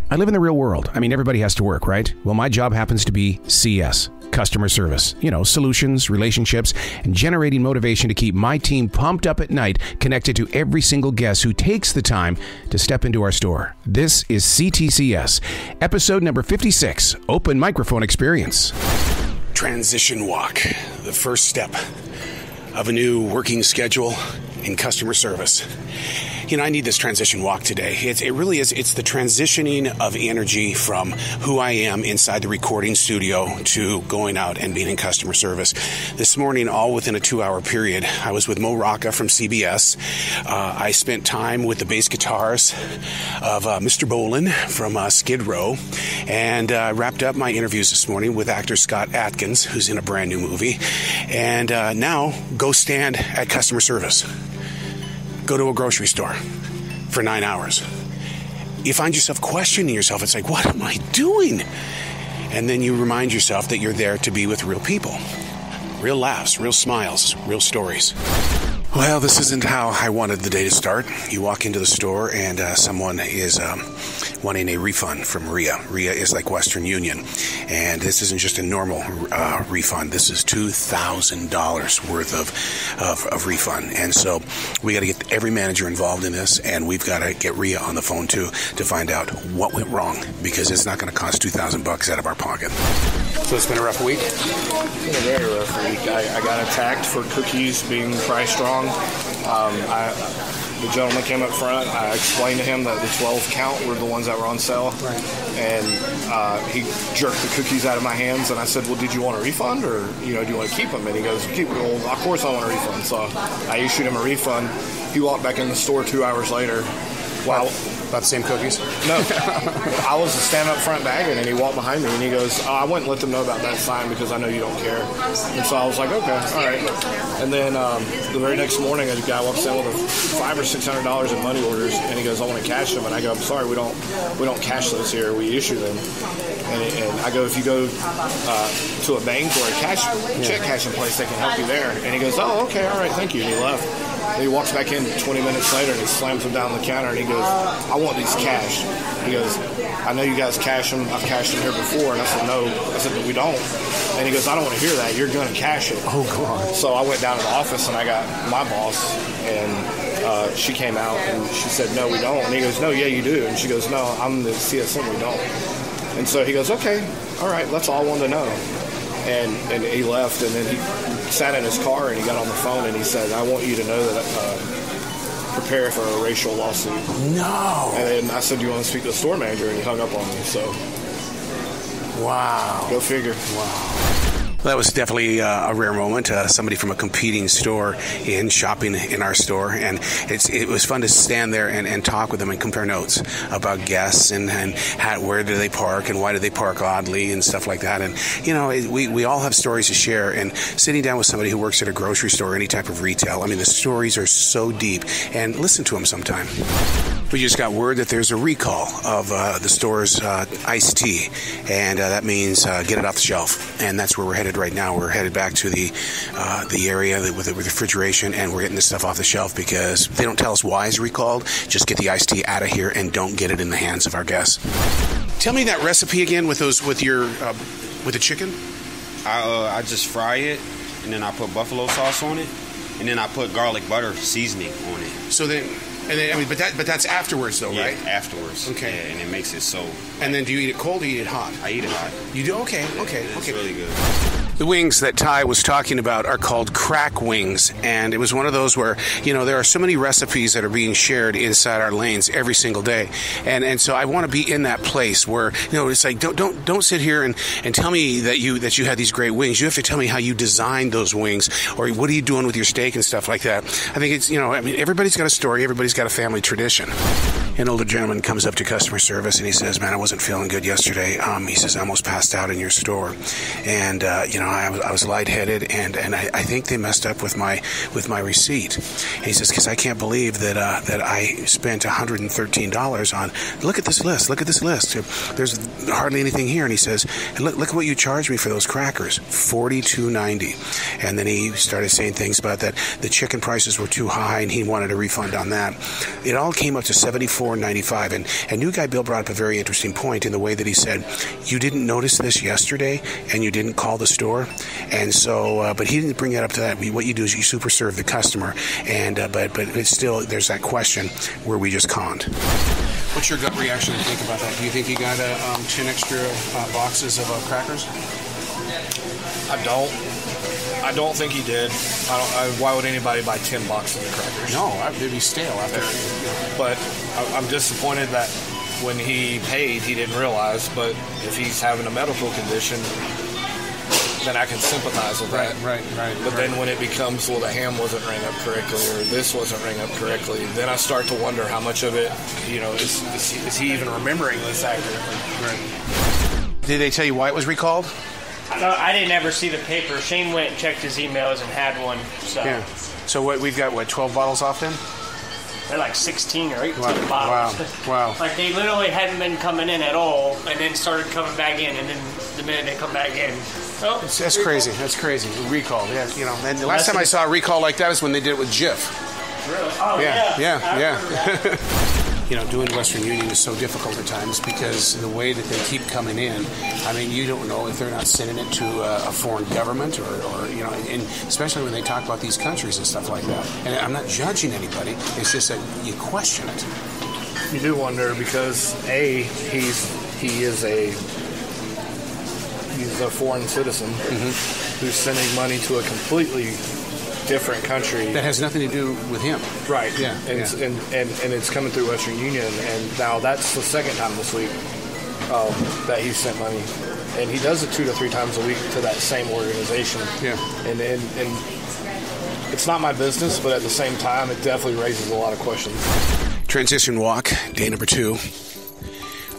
I live in the real world. I mean, everybody has to work, right? Well, my job happens to be CS, customer service. You know, solutions, relationships, and generating motivation to keep my team pumped up at night, connected to every single guest who takes the time to step into our store. This is C.T.C.S, episode number 56, Open Microphone Experience. Transition walk, the first step of a new working schedule in customer service. You know, I need this transition walk today. It really is. It's the transitioning of energy from who I am inside the recording studio to going out and being in customer service. This morning, all within a 2-hour period, I was with Mo Rocca from CBS. I spent time with the bass guitars of Mr. Bolin from Skid Row, and wrapped up my interviews this morning with actor Scott Atkins, who's in a brand new movie. And now, go stand at customer service. Go to a grocery store for 9 hours. You find yourself questioning yourself. It's like, what am I doing? And then you remind yourself that you're there to be with real people. Real laughs, real smiles, real stories. Well, this isn't how I wanted the day to start. You walk into the store and someone is wanting a refund from RIA. RIA is like Western Union. And this isn't just a normal refund. This is $2,000 worth of refund. And so we got to get every manager involved in this, and we've got to get RIA on the phone too to find out what went wrong, because it's not going to cost $2,000 out of our pocket. So it's been a rough week? It's been a very rough week. I got attacked for cookies being priced wrong. The gentleman came up front. I explained to him that the 12 count were the ones that were on sale. Right. And he jerked the cookies out of my hands, and I said, well, did you want a refund, or do you want to keep them? And he goes, well, of course I want a refund. So I issued him a refund. He walked back in the store 2 hours later. Wow. About the same cookies? No. I was standing up front bagging, and he walked behind me, and he goes, I wouldn't let them know about that sign because I know you don't care. And so I was like, okay, all right. And then the very next morning, a guy walks in with $500 or $600 in money orders, and he goes, I want to cash them. And I go, I'm sorry, we don't cash those here. We issue them. And I go, if you go to a bank or a check cashing place, they can help you there. And he goes, oh, okay, all right, thank you. And he left. And he walks back in 20 minutes later, and he slams them down the counter, and he goes, I want these cashed. He goes, I know you guys cash them. I've cashed them here before. And I said, no. I said, but we don't. And he goes, I don't want to hear that. You're going to cash it. Oh, God. So I went down to the office, and I got my boss, and she came out, and she said, no, we don't. And he goes, no, yeah, you do. And she goes, no, I'm the CSM, we don't. And so he goes, okay, all right, that's all I wanted to know. And he left, and then he sat in his car, and he got on the phone, and he said, I want you to know that prepare for a racial lawsuit. No. And then I said, do you want to speak to the store manager? And he hung up on me. So, wow. Go figure. Wow. That was definitely a rare moment. Somebody from a competing store shopping in our store, and it was fun to stand there and talk with them and compare notes about guests and where do they park and why do they park oddly and stuff like that. And we all have stories to share. And sitting down with somebody who works at a grocery store, any type of retail, I mean, the stories are so deep. And listen to them sometime. We just got word that there's a recall of the store's iced tea, and that means get it off the shelf. And that's where we're headed right now. We're headed back to the area with the refrigeration, and we're getting this stuff off the shelf because they don't tell us why it's recalled. Just get the iced tea out of here and don't get it in the hands of our guests. Tell me that recipe again with the chicken. I just fry it, and then I put buffalo sauce on it, and then I put garlic butter seasoning on it. So then. But that's afterwards, though, right? Yeah, afterwards. Okay. Yeah, and it makes it so. And then do you eat it cold or you eat it hot? I eat it hot. You do? Okay. It's really good. The wings that Ty was talking about are called crack wings, and it was one of those where, there are so many recipes that are being shared inside our lanes every single day, and so I want to be in that place where, it's like, don't sit here and tell me that you had these great wings. You have to tell me how you designed those wings, or what are you doing with your steak and stuff like that. I think it's, everybody's got a story, everybody's got a family tradition. An older gentleman comes up to customer service and he says, man, I wasn't feeling good yesterday. He says, I almost passed out in your store. And, I was lightheaded and I think they messed up with my receipt. And he says, because I can't believe that I spent $113 on, look at this list. There's hardly anything here. And he says, and look at what you charged me for those crackers, $42.90. And then he started saying things about that the chicken prices were too high and he wanted a refund on that. It all came up to $74 $4.95. And new guy Bill brought up a very interesting point in the way that he said, you didn't notice this yesterday and you didn't call the store. And so, but he didn't bring that up to that. What you do is you super serve the customer. And but it's still, there's that question where we just conned. What's your gut reaction to think about that? Do you think he got 10 extra boxes of crackers? I don't think he did. Why would anybody buy 10 boxes of crackers? No, they'd be stale after. But I'm disappointed that when he paid, he didn't realize. But if he's having a medical condition, then I can sympathize with that. Right. But then when it becomes, well, the ham wasn't rang up correctly or this wasn't rang up correctly, then I start to wonder how much of it, is he even remembering this accurately? Right. Did they tell you why it was recalled? No, I didn't ever see the paper. Shane went and checked his emails and had one. So. Yeah. So we've got 12 bottles off then? They're like 16 or 18 bottles. Wow. Like they literally hadn't been coming in at all, and then started coming back in, and then the minute they come back in, that's crazy. That's crazy. Recall. Yeah. And the last time I saw a recall like that is when they did it with Jif. Really? Oh Yeah. Doing Western Union is so difficult at times because the way that they keep coming in, I mean, you don't know if they're not sending it to a foreign government or and especially when they talk about these countries and stuff like that. And I'm not judging anybody. It's just that you question it. You do wonder because he's a foreign citizen who's sending money to a completely different country that has nothing to do with him. Right. Yeah. And it's coming through Western Union, and now that's the second time this week that he's sent money, and he does it 2 to 3 times a week to that same organization. Yeah. And it's not my business, but at the same time, it definitely raises a lot of questions. Transition walk, day number 2.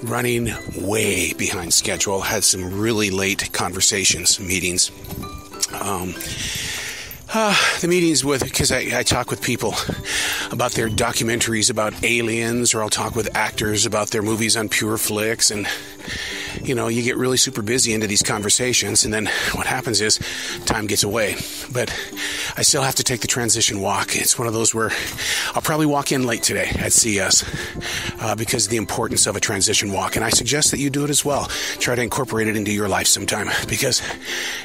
Running way behind schedule. Had some really late meetings. The meetings because I talk with people about their documentaries about aliens, or I'll talk with actors about their movies on Pure Flix, and you get really super busy into these conversations, and then what happens is time gets away. But I still have to take the transition walk. It's one of those where I'll probably walk in late today at C.S. Because of the importance of a transition walk, and I suggest that you do it as well. Try to incorporate it into your life sometime, because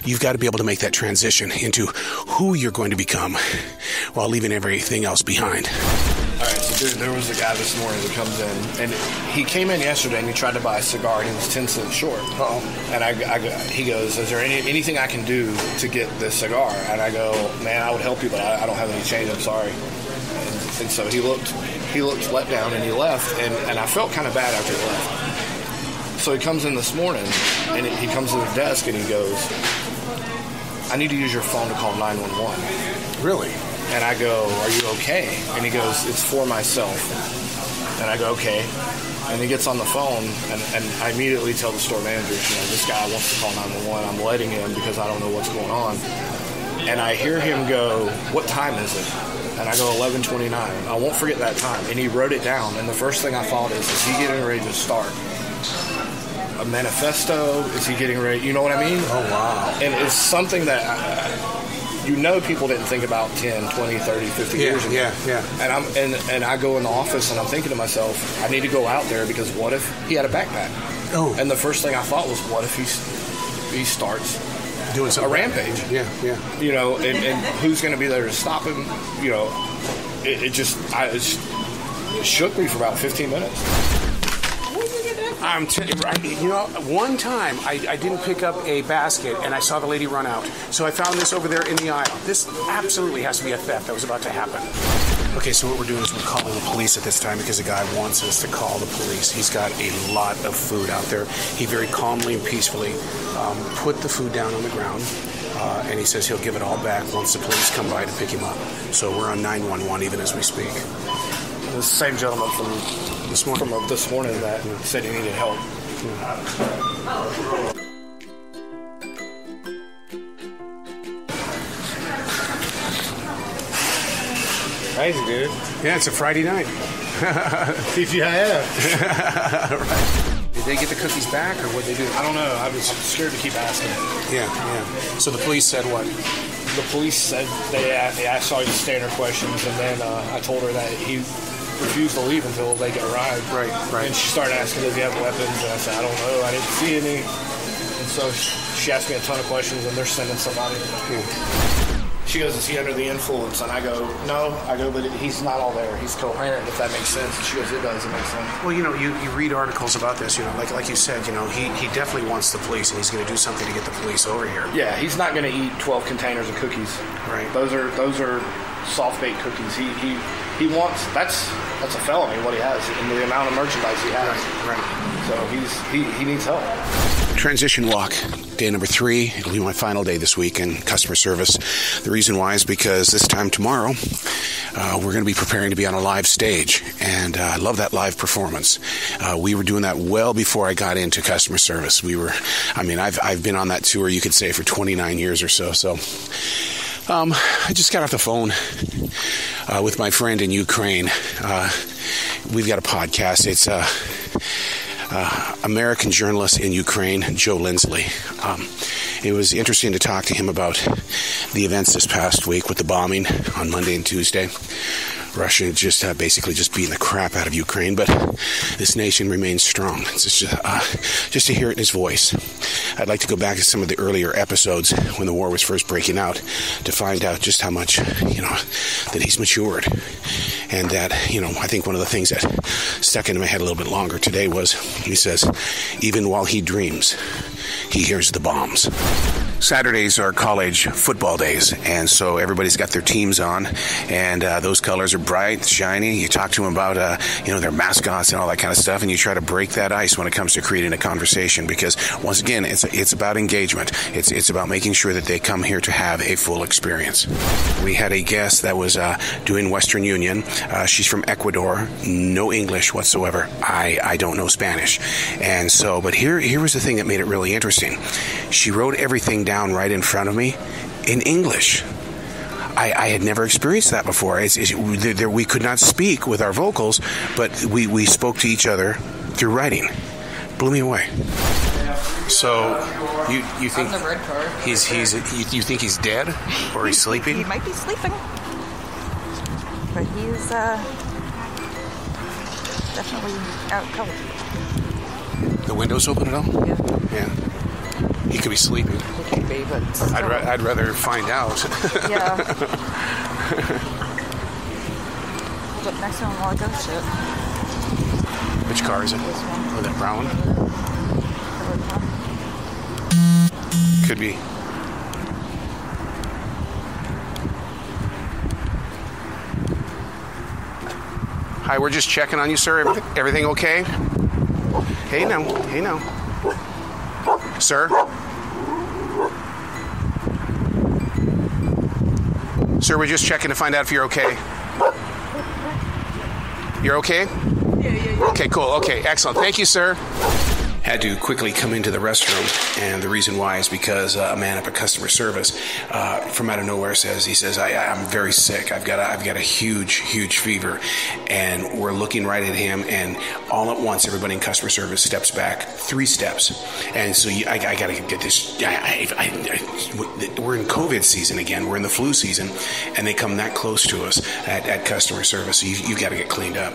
you've got to be able to make that transition into who you're going to become while leaving everything else behind. All right, so there was a guy this morning that comes in, and he came in yesterday and he tried to buy a cigar, and he was 10 cents short. And he goes, is there anything I can do to get this cigar? And I go, man, I would help you, but I don't have any change, I'm sorry. And so he looked let down, and he left, and I felt kind of bad after he left. So he comes in this morning, and he comes to the desk, and he goes, I need to use your phone to call 911. Really? And I go, are you okay? And he goes, it's for myself. And I go, okay. And he gets on the phone, and I immediately tell the store manager, this guy wants to call 911. I'm letting him because I don't know what's going on. And I hear him go, what time is it? And I go, 11:29. I won't forget that time. And he wrote it down. And the first thing I thought is he getting ready to start a manifesto? Is he getting ready? You know what I mean? Oh, wow. And it's something that people didn't think about 10, 20, 30, 50 years ago. Yeah. And I go in the office and I'm thinking to myself, I need to go out there because what if he had a backpack? Oh. And the first thing I thought was, what if he starts doing a rampage? Yeah. And who's going to be there to stop him? It shook me for about 15 minutes. One time I didn't pick up a basket and I saw the lady run out. So I found this over there in the aisle. This absolutely has to be a theft that was about to happen. Okay, so what we're doing is we're calling the police at this time because the guy wants us to call the police. He's got a lot of food out there. He very calmly and peacefully put the food down on the ground. And he says he'll give it all back once the police come by to pick him up. So we're on 911 even as we speak. The same gentleman from this morning that said he needed help. Crazy, dude. Yeah, it's a Friday night. TGIF. Right. Did they get the cookies back, or what they do? I don't know. I'm scared to keep asking. Yeah. So the police said what? The police said they asked all the standard questions, and then I told her that refused to leave until they arrived. Right. And she started asking, does he have weapons? And I said, I don't know. I didn't see any. And so she asked me a ton of questions, and they're sending somebody. She goes, is he under the influence? And I go, no. I go, but he's not all there. He's coherent, if that makes sense. And she goes, it does. It makes sense. Well, you read articles about this, like you said, he definitely wants the police, and he's going to do something to get the police over here. Yeah, he's not going to eat 12 containers of cookies. Right. Those are soft-baked cookies. He wants, that's a felony, what he has, and the amount of merchandise he has. Right. So he needs help. Transition walk, day number 3. It'll be my final day this week in customer service. The reason why is because this time tomorrow, we're going to be preparing to be on a live stage, and I love that live performance. We were doing that well before I got into customer service. I've been on that tour, you could say, for 29 years or so. So I just got off the phone with my friend in Ukraine. We've got a podcast. It's American journalist in Ukraine, Joe Lindsley. It was interesting to talk to him about the events this past week with the bombing on Monday and Tuesday. Russia just basically just beating the crap out of Ukraine, but this nation remains strong. It's just to hear it in his voice. I'd like to go back to some of the earlier episodes when the war was first breaking out to find out just how much, that he's matured. And that, I think one of the things that stuck into my head a little bit longer today was, he says, even while he dreams, he hears the bombs. Saturdays are college football days, and so everybody's got their teams on, and those colors are bright, shiny. You talk to them about, their mascots and all that kind of stuff, and you try to break that ice when it comes to creating a conversation, because once again, it's about engagement. It's about making sure that they come here to have a full experience. We had a guest that was doing Western Union. She's from Ecuador, no English whatsoever. I don't know Spanish, and so, but here was the thing that made it really interesting. She wrote everything down right in front of me in English. I had never experienced that before. We could not speak with our vocals, but we spoke to each other through writing. Blew me away. So you think on the red car. you think he's dead or he's sleeping? He might be sleeping, but he's definitely out cold. The windows open at all? Yeah. He could be sleeping. He could be, but I'd rather find out. Yeah. Hold up next to him while I go shit. Which car is it? This one. Oh, that brown one? Could be. Hi, we're just checking on you, sir. Everything okay? Hey now. Sir? Sir, we're just checking to find out if you're okay. You're okay? Yeah. Okay, cool. Okay, excellent. Thank you, sir. Had to quickly come into the restroom, and the reason why is because a man up at customer service from out of nowhere says, I'm very sick. I've got a huge fever, and we're looking right at him, and all at once everybody in customer service steps back 3 steps, and so I got to get this. We're in COVID season again. We're in the flu season, and they come that close to us at customer service. So you got to get cleaned up.